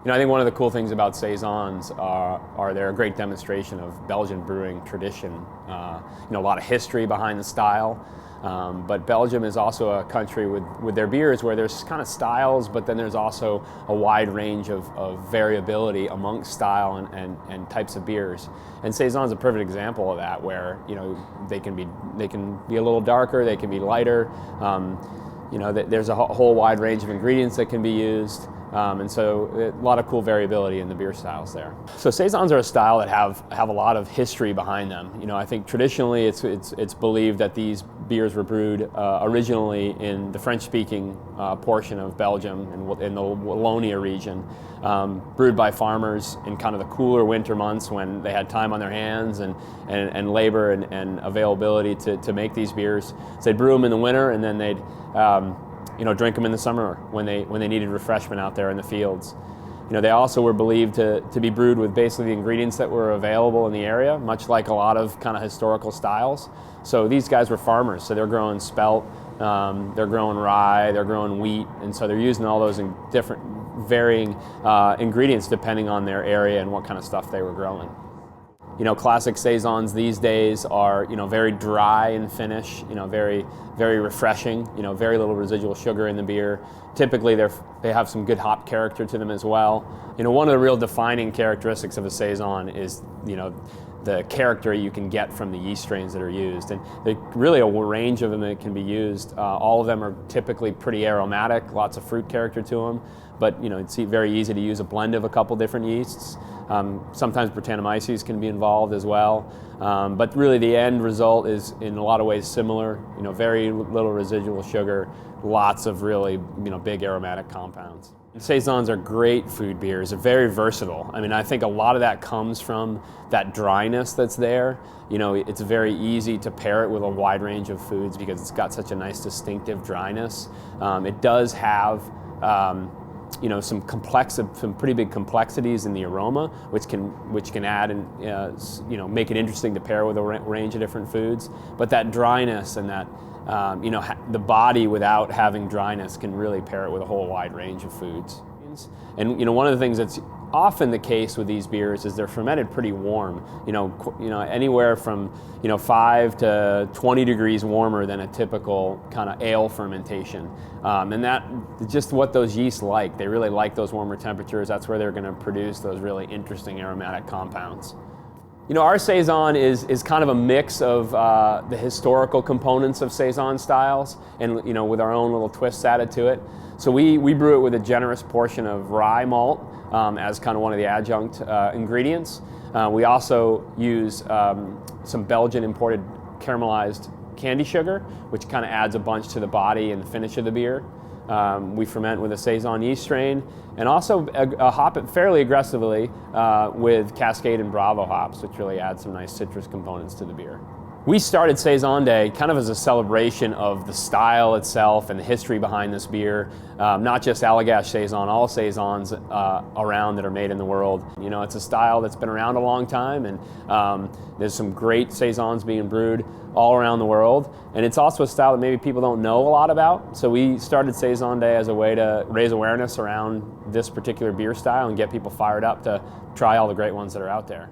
I think one of the cool things about Saisons are they're a great demonstration of Belgian brewing tradition. A lot of history behind the style, but Belgium is also a country with their beers where there's kind of styles, but then there's also a wide range of variability amongst style and types of beers. And Saison is a perfect example of that, where they can be a little darker, they can be lighter. There's a whole wide range of ingredients that can be used. And so a lot of cool variability in the beer styles there. So Saisons are a style that have a lot of history behind them. I think traditionally it's believed that these beers were brewed originally in the French-speaking portion of Belgium, in the Wallonia region, brewed by farmers in kind of the cooler winter months when they had time on their hands and labor and availability to make these beers. So they'd brew them in the winter, and then they'd drink them in the summer when they needed refreshment out there in the fields. They also were believed to be brewed with basically the ingredients that were available in the area, much like a lot of kind of historical styles. So these guys were farmers, so they're growing spelt, they're growing rye, they're growing wheat, and so they're using all those different varying ingredients depending on their area and what kind of stuff they were growing. Classic Saisons these days are, very dry in finish, very, very refreshing, very little residual sugar in the beer. Typically they have some good hop character to them as well. One of the real defining characteristics of a Saison is, the character you can get from the yeast strains that are used. And there's really a range of them that can be used. All of them are typically pretty aromatic, lots of fruit character to them, but it's very easy to use a blend of a couple different yeasts. Sometimes Brettanomyces can be involved as well, but really the end result is in a lot of ways similar. Very little residual sugar, lots of really big aromatic compounds. Saisons are great food beers. They're very versatile. I think a lot of that comes from that dryness that's there. It's very easy to pair it with a wide range of foods because it's got such a nice distinctive dryness. It does have some pretty big complexities in the aroma, which can add and make it interesting to pair with a range of different foods. But that dryness and that the body without having dryness can really pair it with a whole wide range of foods. And one of the things that's often the case with these beers is they're fermented pretty warm. Anywhere from 5 to 20 degrees warmer than a typical kind of ale fermentation. And that just what those yeasts like. They really like those warmer temperatures. That's where they're going to produce those really interesting aromatic compounds. Our Saison is kind of a mix of the historical components of Saison styles and with our own little twists added to it. So we brew it with a generous portion of rye malt as kind of one of the adjunct ingredients. We also use some Belgian imported caramelized candy sugar, which kind of adds a bunch to the body and the finish of the beer. We ferment with a Saison yeast strain, and also hop it fairly aggressively with Cascade and Bravo hops, which really add some nice citrus components to the beer. We started Saison Day kind of as a celebration of the style itself and the history behind this beer, not just Allagash Saison, all Saisons around that are made in the world. It's a style that's been around a long time, and there's some great Saisons being brewed all around the world. And it's also a style that maybe people don't know a lot about. So we started Saison Day as a way to raise awareness around this particular beer style and get people fired up to try all the great ones that are out there.